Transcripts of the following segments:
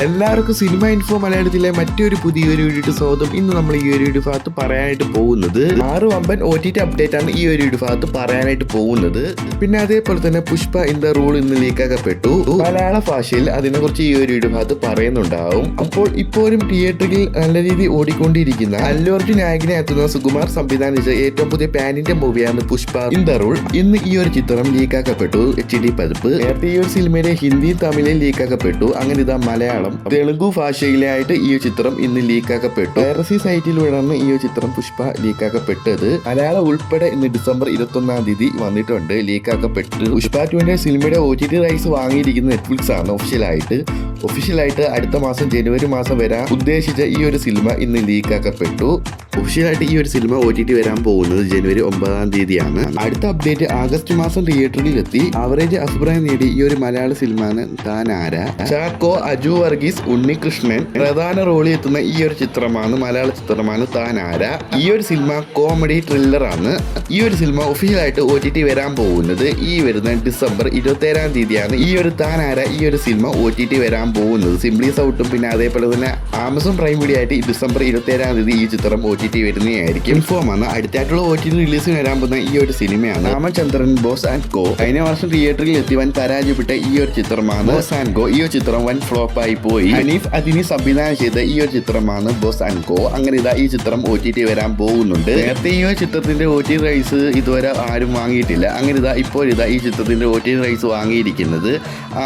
എല്ലാവർക്കും cinema info മലയാളത്തിലെ മറ്റൊരു പുതിയൊരു വീഡിയോ സ്വാഗതം. ഇന്ന് നമ്മൾ ഈ ഒരു വീഡിയോ ഭാഗത്ത് പറയാനായിട്ട് പോകുന്നത് 6 വമ്പൻ OTT അപ്ഡേറ്റ് ആണ് ഈ ഒരു വീഡിയോ ഭാഗത്ത് പറയാനായിട്ട് പോകുന്നത്. പിന്നെ അതേപോലെ തന്നെ പുഷ്പ ഇൻ ദ റൂൾ ഇന്ന് ലീക്കാക്കപ്പെട്ടു. മലയാള ഭാഷയിൽ അതിനെക്കുറിച്ച് ഈ ഒരു വീഡിയോ ഭാഗത്ത് പറയുന്നുണ്ടാവും. അപ്പോൾ ഇപ്പോഴും തിയേറ്ററിൽ നല്ല രീതിയിൽ ഓടിക്കൊണ്ടിരിക്കുന്ന അല്ലു അർജുൻ നായകനെ എത്തുന്ന സുകുമാർ സംവിധാനം ചെയ്ത ഏറ്റവും പുതിയ പാൻ ഇന്ത്യ മൂവിയാണ് പുഷ്പ ഇൻ ദ റൂൾ. ഇന്ന് ഈ ഒരു ചിത്രം ലീക്കാക്കപ്പെട്ടു. HD പതിപ്പ് നേരത്തെ ഈ ഒരു സിനിമയുടെ ഹിന്ദി തമിഴിൽ ലീക്കാക്കപ്പെട്ടു. അങ്ങനെ ഇതാ മലയാളം തെലുങ്കു ഭാഷയിലായിട്ട് ഈ ചിത്രം ഇന്ന് ലീക്കാക്കപ്പെട്ടു. പൈറസി സൈറ്റിലൂടെയാണ് ഈ ചിത്രം പുഷ്പ ലീക്കാക്കപ്പെട്ടത്. മലയാളം ഉൾപ്പെടെ ഇന്ന് ഡിസംബർ 21 തീയതി വന്നിട്ടുണ്ട് ലീക്കാക്കപ്പെട്ടു. പുഷ്പ 2 സിനിമയുടെ OTT റൈറ്റ്സ് വാങ്ങിയിരിക്കുന്ന നെറ്റ്ഫ്ലിക്സ് ആണ് ഒഫീഷ്യലായിട്ട് അടുത്ത മാസം ജനുവരി മാസം വരാൻ ഉദ്ദേശിച്ച ഈ ഒരു സിനിമ ഇന്ന് ലീക്കാക്കപ്പെട്ടു. ഒഫീഷ്യലായിട്ട് ഈ ഒരു സിനിമ OTT വരാൻ പോകുന്നത് ജനുവരി 9 തീയതിയാണ്. അടുത്ത അപ്ഡേറ്റ് ആഗസ്റ്റ് മാസം തിയേറ്ററിൽ എത്തി ആവറേജ് അഭിപ്രായം നേടി ഈ ഒരു മലയാള സിനിമയാണ് താൻ ആരാ. ചാക്കോ, അജു വർഗീസ്, ഉണ്ണികൃഷ്ണൻ പ്രധാന റോളിൽ എത്തുന്ന ഈ ഒരു ചിത്രമാണ് മലയാള ചിത്രമാണ് താൻ ആരാ. ഈ ഒരു സിനിമ കോമഡി ത്രില്ലർ ആണ്. ഈ ഒരു സിനിമ ഒഫീഷ്യലായിട്ട് OTT വരാൻ പോകുന്നത് ഈ വരുന്ന ഡിസംബർ 27 തീയതിയാണ്. ഈ ഒരു താൻ ആരാ ഈ ഒരു സിനിമ OTT വരാൻ പോകുന്നത്. സിംപ്ലി സൗട്ടും പിന്നെ അതേപോലെ തന്നെ ആമസോൺ പ്രൈം വീഡിയോ ആയിട്ട് ഡിസംബർ 27 തീയതി ഈ ചിത്രം OTT വരുന്നതായിരിക്കും. ഇൻഫോമാണ് അടുത്തായിട്ടുള്ള OTT റിലീസിന് വരാൻ പോകുന്ന ഈ ഒരു സിനിമയാണ് രാമചന്ദ്രൻ ബോസ് ആൻഡ് ഗോ. കഴിഞ്ഞ വർഷം തിയേറ്ററിൽ എത്തി വൻ പരാജയപ്പെട്ട ഈ ഒരു ചിത്രമാണ് ബോസ് ആൻഡ് ഗോ. ഈ ഒരു ചിത്രം വൻ ഫ്ലോപ്പായി പോയി. ഹനീഫ് അതിനി സംവിധാനം ചെയ്ത ഈ ഒരു ചിത്രമാണ് ബോസ് ആൻഡ് ഗോ. അങ്ങനെ ഇതാ ഈ ചിത്രം OTT വരാൻ പോകുന്നുണ്ട്. നേരത്തെ ഈ ഒരു ചിത്രത്തിന്റെ OTT റൈറ്റ്സ് ഇതുവരെ ആരും വാങ്ങിയിട്ടില്ല. അങ്ങനെ ഇതാ ഇപ്പോൾ ഈ ചിത്രത്തിന്റെ OTT റൈറ്റ്സ് വാങ്ങിയിരിക്കുന്നത്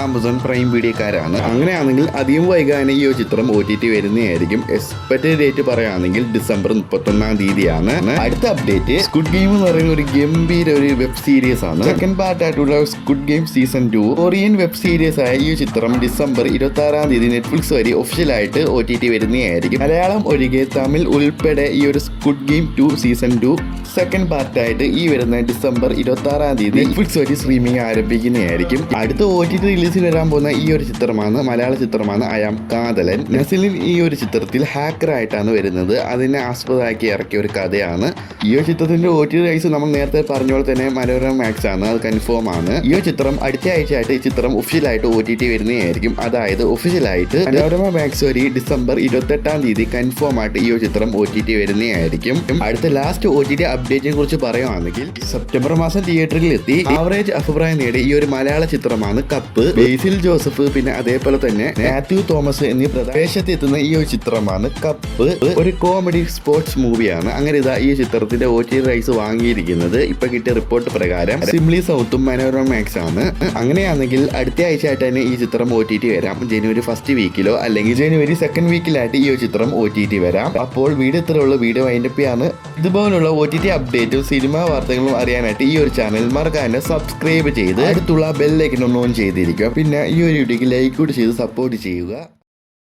ആമസോൺ പ്രൈം വീഡിയോക്കാരാണ്. അങ്ങനെയാണെങ്കിൽ അധികം വൈകാതെ ഈ ഒരു ചിത്രം OTT വരുന്നതായിരിക്കും. എക്സ്പെക്റ്റഡ് ഡേറ്റ് പറയുകയാണെങ്കിൽ ഡിസംബർ 31 തീയതിയാണ്. അടുത്ത അപ്ഡേറ്റ് സ്ക്വിഡ് ഗെയിം എന്ന് പറയുന്ന ഒരു ഗംഭീര ഒരു വെബ് സീരീസ് ആണ്. സെക്കൻഡ് പാർട്ട് ആയിട്ടുള്ള squid game season 2 Korean web series ആയ ഈ ചിത്രം ഡിസംബർ 26 തീയതി നെറ്റ്ഫ്ലിക്സ് വഴി ഒഫീഷ്യലായിട്ട് OTT വരുന്നതായിരിക്കും. മലയാളം ഒഴികെ തമിഴ് ഉൾപ്പെടെ ഈ ഒരു സ്ക്വിഡ് ഗെയിം 2 സീസൺ 2 സെക്കൻഡ് പാർട്ടായിട്ട് ഈ വരുന്ന ഡിസംബർ 26 തീയതി നെറ്റ്ഫ്ലിക്സ് വഴി സ്ട്രീമിംഗ് ആരംഭിക്കുന്നതായിരിക്കും. അടുത്ത OTT റിലീസിൽ വരാൻ പോകുന്ന ഈ ഒരു ചിത്രമാണ് മലയാള ചിത്രമാണ് അയാം കാതലൻ. നസിലിൻ ഈ ഒരു ചിത്രത്തിൽ ഹാക്കറായിട്ടാണ് വരുന്നത്. അതിനെ ആസ്പദമാക്കി ഇറക്കിയ ഒരു കഥയാണ്. ഈ ഒരു ചിത്രത്തിന്റെ OTT റൈറ്റ്സ് നമ്മൾ നേരത്തെ പറഞ്ഞ പോലെ തന്നെ മനോരമ മാക്സ് ആണ്, അത് കൺഫേം ആണ്. ഈ ഒരു ചിത്രം അടുത്ത ആഴ്ചയായിട്ട് ഈ ചിത്രം ഒഫീഷ്യലായിട്ട് OTT വരുന്നതായിരിക്കും. അതായത് ഒഫീഷ്യലായിട്ട് മനോരമ മാക്സ് വഴി ഡിസംബർ 28 തീയതി കൺഫേം ആയിട്ട് ഈ ഒരു ചിത്രം OTT വരുന്നതായിരിക്കും. അടുത്ത ലാസ്റ്റ് OTT അപ്ഡേറ്റിനെ കുറിച്ച് പറയുകയാണെങ്കിൽ സെപ്റ്റംബർ മാസം തിയേറ്ററിൽ എത്തി ആവറേജ് അഭിപ്രായം നേടി ഈ ഒരു മലയാള ചിത്രമാണ് കപ്പ്. ബേസിൽ ജോസഫ് പിന്നെ അതേപോലെ തന്നെ മാത്യു തോമസ് എന്നീ പ്രദേശത്ത് എത്തുന്ന ഈ ഒരു ചിത്രമാണ് കപ്പ്. ഒരു കോമഡി സ്പോർട്സ് മൂവിയാണ്. അങ്ങനെ ഇതാ ഈ ചിത്രത്തിന്റെ OTT റൈറ്റ്സ് വാങ്ങിയിരിക്കുന്നത് ഇപ്പൊ കിട്ടിയ റിപ്പോർട്ട് പ്രകാരം സിംപ്ലി സൗത്തും മനോരമ മാക്സ് ആണ്. അങ്ങനെയാണെങ്കിൽ അടുത്ത ആഴ്ചയായിട്ട് തന്നെ ഈ ചിത്രം OTT വരാം. ജനുവരി 1st വീക്കിലോ അല്ലെങ്കിൽ ജനുവരി 2nd വീക്കിലായിട്ട് ഈ ചിത്രം OTT വരാം. അപ്പോൾ വീഡിയോ ഇത്രയുള്ള വീഡിയോ വൈൻഡപ്പിയാണ്. ഇതുപോലുള്ള OTT അപ്ഡേറ്റും സിനിമാ വാർത്തകളും അറിയാനായിട്ട് ഈ ഒരു ചാനൽ മറക്കാതെ സബ്സ്ക്രൈബ് ചെയ്ത് അടുത്തുള്ള ബെല്ലൈക്കൺ ഓൺ ചെയ്തിരിക്കുക. പിന്നെ ഈ ഒരു വീഡിയോക്ക് ലൈക്ക് കൂടി ചെയ്ത് സപ്പോർട്ട് ചെയ്യുക.